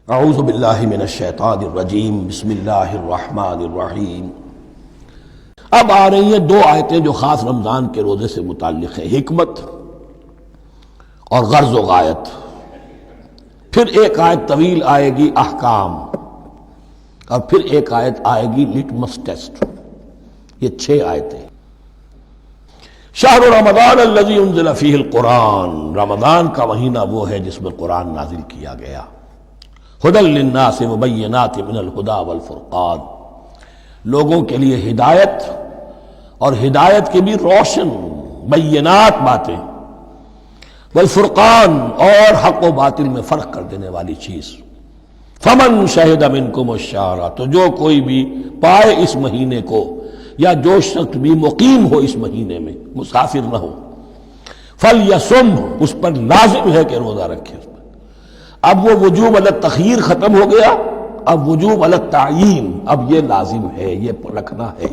اعوذ باللہ من الشیطان الرجیم، بسم اللہ الرحمن الرحیم۔ اب آ رہی ہیں دو آیتیں جو خاص رمضان کے روزے سے متعلق ہیں، حکمت اور غرض و غایت۔ پھر ایک آیت طویل آئے گی احکام، اور پھر ایک آیت آئے گی لٹمس ٹیسٹ۔ یہ 6 آیتیں۔ شہر رمضان الذی انزل فیہ القرآن، رمضان کا مہینہ وہ ہے جس میں قرآن نازل کیا گیا۔ ھدی للناس وبینات من الھدی والفرقان، لوگوں کے لیے ہدایت، اور ہدایت کی بھی روشن بینات باتیں، والفرقان، اور حق و باطل میں فرق کر دینے والی چیز۔ فمن شہد منکم الشہر، تو جو کوئی بھی پائے اس مہینے کو، یا جو شخص بھی مقیم ہو اس مہینے میں، مسافر نہ ہو، فلیصم، اس پر لازم ہے کہ روزہ رکھے۔ اب وہ وجوب علی التخییر ختم ہو گیا، اب وجوب علی التعیین، اب یہ لازم ہے، یہ رکھنا ہے۔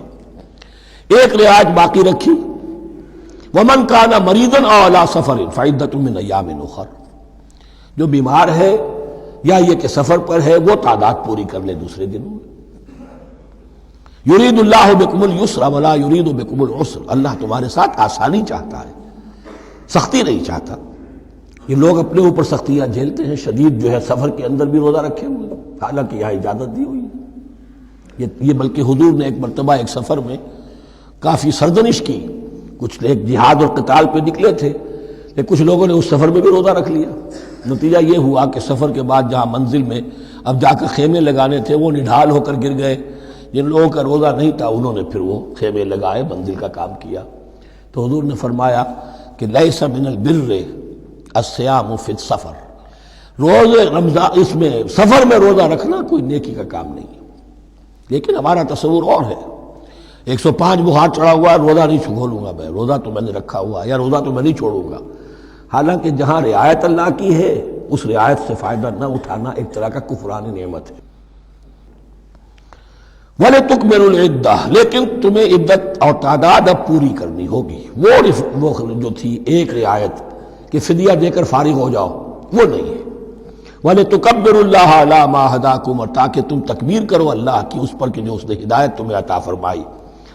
ایک رعایت باقی رکھی، ومن کان مریضا او علی سفر فعدۃ من ایام اخر، جو بیمار ہے یا یہ کہ سفر پر ہے وہ تعداد پوری کر لے دوسرے دنوں میں۔ یرید اللہ بکم الیسر ولا یرید بکم العسر، اللہ تمہارے ساتھ آسانی چاہتا ہے، سختی نہیں چاہتا۔ یہ لوگ اپنے اوپر سختیاں جھیلتے ہیں، شدید جو ہے سفر کے اندر بھی روزہ رکھے ہوئے، حالانکہ یہاں اجازت دی ہوئی ہے۔ یہ بلکہ حضور نے ایک مرتبہ ایک سفر میں کافی سرزنش کی، کچھ ایک جہاد اور قتال پہ نکلے تھے، لیکن کچھ لوگوں نے اس سفر میں بھی روزہ رکھ لیا۔ نتیجہ یہ ہوا کہ سفر کے بعد جہاں منزل میں اب جا کر خیمے لگانے تھے وہ نڈھال ہو کر گر گئے۔ جن لوگوں کا روزہ نہیں تھا انہوں نے پھر وہ خیمے لگائے، منزل کا کام کیا۔ تو حضور نے فرمایا کہ لیس من البر الصیام فی السفر، روزے رمضان اس میں سفر میں روزہ رکھنا کوئی نیکی کا کام نہیں ہے۔ لیکن ہمارا تصور اور ہے، 105 بخار چڑھا ہوا ہے، روزہ نہیں کھولوں گا میں، روزہ تو میں نے رکھا ہوا ہے، یا روزہ تو میں نہیں چھوڑوں گا۔ حالانکہ جہاں رعایت اللہ کی ہے اس رعایت سے فائدہ نہ اٹھانا ایک طرح کا کفران نعمت ہے۔ وَلِتُكْمِلُوا الْعِدَّةَ، لیکن تمہیں عدت اور تعداد اب پوری کرنی ہوگی۔ وہ جو تھی ایک رعایت کہ فدیہ دے کر فارغ ہو جاؤ، وہ نہیں ہے۔ وَلِتُكَبِّرُوا اللَّهَ عَلَىٰ مَا هَدَاكُمْ، اور تاکہ تم تکبیر کرو اللہ کی اس پر کہ جو اس نے ہدایت تمہیں عطا فرمائی۔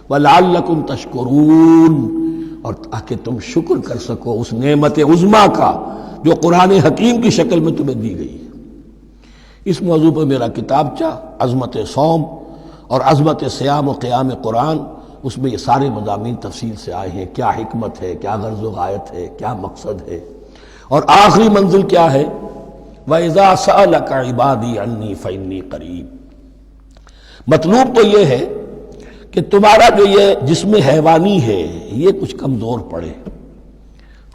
وَلَعَلَّكُمْ تَشْكُرُونَ، اور تاکہ تم شکر کر سکو اس نعمت عظمیٰ کا جو قرآن حکیم کی شکل میں تمہیں دی گئی ہے۔ اس موضوع پر میرا کتابچہ عظمت صوم اور عظمت صیام و قیام قرآن، اس میں یہ سارے مضامین تفصیل سے آئے ہیں، کیا حکمت ہے، کیا غرض و غایت ہے، کیا مقصد ہے، اور آخری منزل کیا ہے، وَإِذَا سَأَلَكَ عِبَادِي عَنِّي فَإِنِّي قَرِيبٌ۔ مطلوب تو یہ ہے کہ تمہارا جو یہ جسم حیوانی ہے یہ کچھ کمزور پڑے،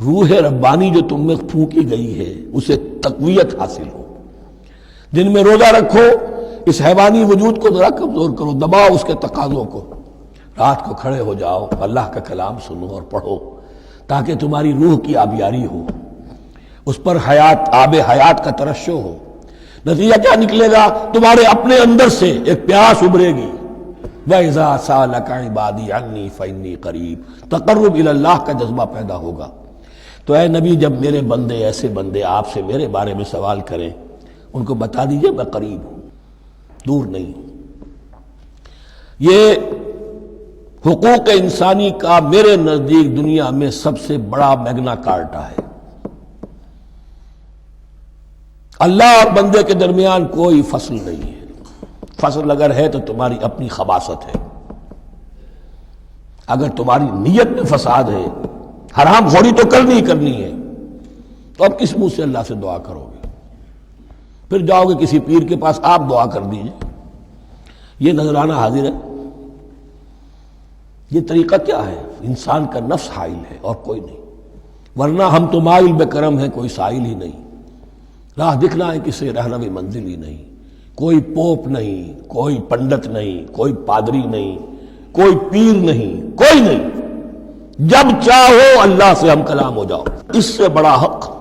روح ربانی جو تم میں پھونکی گئی ہے اسے تقویت حاصل ہو۔ دن میں روزہ رکھو، اس حیوانی وجود کو ذرا کمزور کرو، دباؤ اس کے تقاضوں کو، رات کو کھڑے ہو جاؤ، اللہ کا کلام سنو اور پڑھو، تاکہ تمہاری روح کی آبیاری ہو، اس پر حیات، آب حیات کا ترشح ہو۔ نتیجہ کیا نکلے گا؟ تمہارے اپنے اندر سے ایک پیاس ابھرے گی، وَإِذَا سَأَلَكَ عِبَادِي عَنِّي فَإِنِّي قَرِيبٌ، تقرب الی اللہ کا جذبہ پیدا ہوگا۔ تو اے نبی، جب میرے بندے، ایسے بندے آپ سے میرے بارے میں سوال کریں، ان کو بتا دیجئے میں قریب ہوں، دور نہیں ہوں۔ یہ حقوق انسانی کا میرے نزدیک دنیا میں سب سے بڑا میگنا کارٹا ہے۔ اللہ اور بندے کے درمیان کوئی فصل نہیں ہے، فصل اگر ہے تو تمہاری اپنی خباثت ہے۔ اگر تمہاری نیت میں فساد ہے، حرام خوری تو کرنی ہی کرنی ہے، تو اب کس منہ سے اللہ سے دعا کرو گے؟ پھر جاؤ گے کسی پیر کے پاس، آپ دعا کر دیجئے، یہ نذرانہ حاضر ہے؟ یہ طریقہ کیا ہے؟ انسان کا نفس حائل ہے اور کوئی نہیں، ورنہ ہم تو مائل بے کرم ہیں، کوئی سائل ہی نہیں، راہ دکھنا ہے کسی رہنوی منزل ہی نہیں، کوئی پوپ نہیں، کوئی پنڈت نہیں، کوئی پادری نہیں، کوئی پیر نہیں، کوئی نہیں۔ جب چاہو اللہ سے ہم کلام ہو جاؤ، اس سے بڑا حق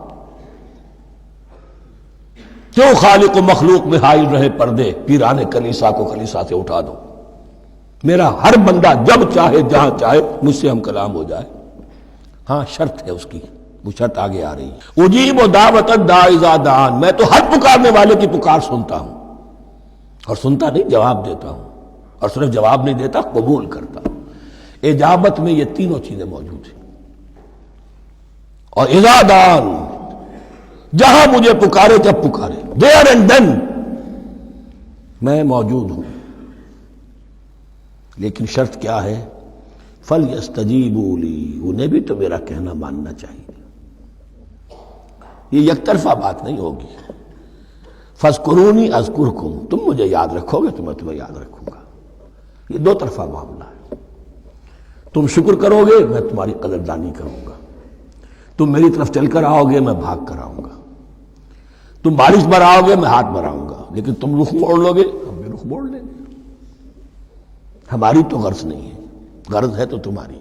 کیوں خالق و مخلوق میں حائل رہے پردے؟ پیران کلیسا کو کلیسا سے اٹھا دو، میرا ہر بندہ جب چاہے جہاں چاہے مجھ سے ہم کلام ہو جائے۔ ہاں شرط ہے اس کی، وہ شرط آگے آ رہی ہے. اجیب دعوت الداعی اذا دعان، میں تو ہر پکارنے والے کی پکار سنتا ہوں، اور سنتا نہیں جواب دیتا ہوں، اور صرف جواب نہیں دیتا قبول کرتا ہوں. اجابت میں یہ تینوں چیزیں موجود ہیں. اور اذا دعان، جہاں مجھے پکارے جب پکارے، there and then میں موجود ہوں. لیکن شرط کیا ہے؟ فَلْيَسْتَجِيبُوا لِي، انہیں بھی تو میرا کہنا ماننا چاہیے. یہ یک طرفہ بات نہیں ہوگی. فَاذْكُرُونِي أَذْكُرْكُمْ، تم مجھے یاد رکھو گے تو میں تمہیں یاد رکھوں گا. یہ دو طرفہ معاملہ ہے. تم شکر کرو گے میں تمہاری قدردانی کروں گا. تم میری طرف چل کر آؤ گے میں بھاگ کر آؤں گا. تم بارش بھراؤ گے میں ہاتھ بھراؤں گا. لیکن تم رخ موڑ لو گے ہم بھی رخ موڑ لیں گے. ہماری تو غرض نہیں ہے، غرض ہے تو تمہاری.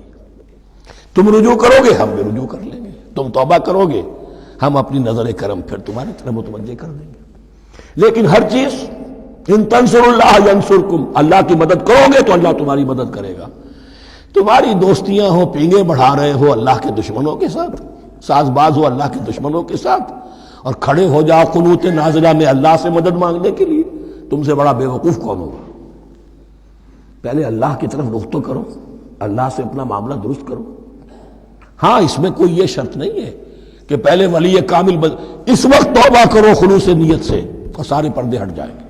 تم رجوع کرو گے ہم بھی رجوع کر لیں گے. تم توبہ کرو گے ہم اپنی نظر کرم پھر تمہاری طرف متوجہ کر دیں گے. لیکن ہر چیز ان تنصر اللہ ینصرکم، اللہ کی مدد کرو گے تو اللہ تمہاری مدد کرے گا. تمہاری دوستیاں ہو، پینگے بڑھا رہے ہو اللہ کے دشمنوں کے ساتھ، ساز باز ہو اللہ کے دشمنوں کے ساتھ، اور کھڑے ہو جاؤ قنوت نازلہ میں اللہ سے مدد مانگنے کے لیے، تم سے بڑا بے وقوف کون ہوگا؟ پہلے اللہ کی طرف رخ تو کرو، اللہ سے اپنا معاملہ درست کرو. ہاں اس میں کوئی یہ شرط نہیں ہے کہ پہلے ولی کامل اس وقت توبہ کرو خلوص نیت سے اور سارے پردے ہٹ جائیں گے،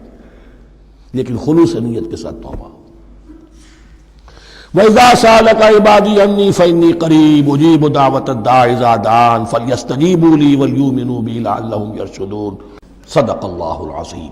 لیکن خلوص نیت کے ساتھ توبہ. وَإِذَا سَأَلَكَ عِبَادِي عَنِّي فَإِنِّي قَرِيبٌ أُجِيبُ دَعْوَةَ الدَّاعِ إِذَا دَعَانِ فَلْيَسْتَجِيبُوا لِي وَلْيُؤْمِنُوا بِي لَعَلَّهُمْ يَرْشُدُونَ. صدق اللہ العظیم.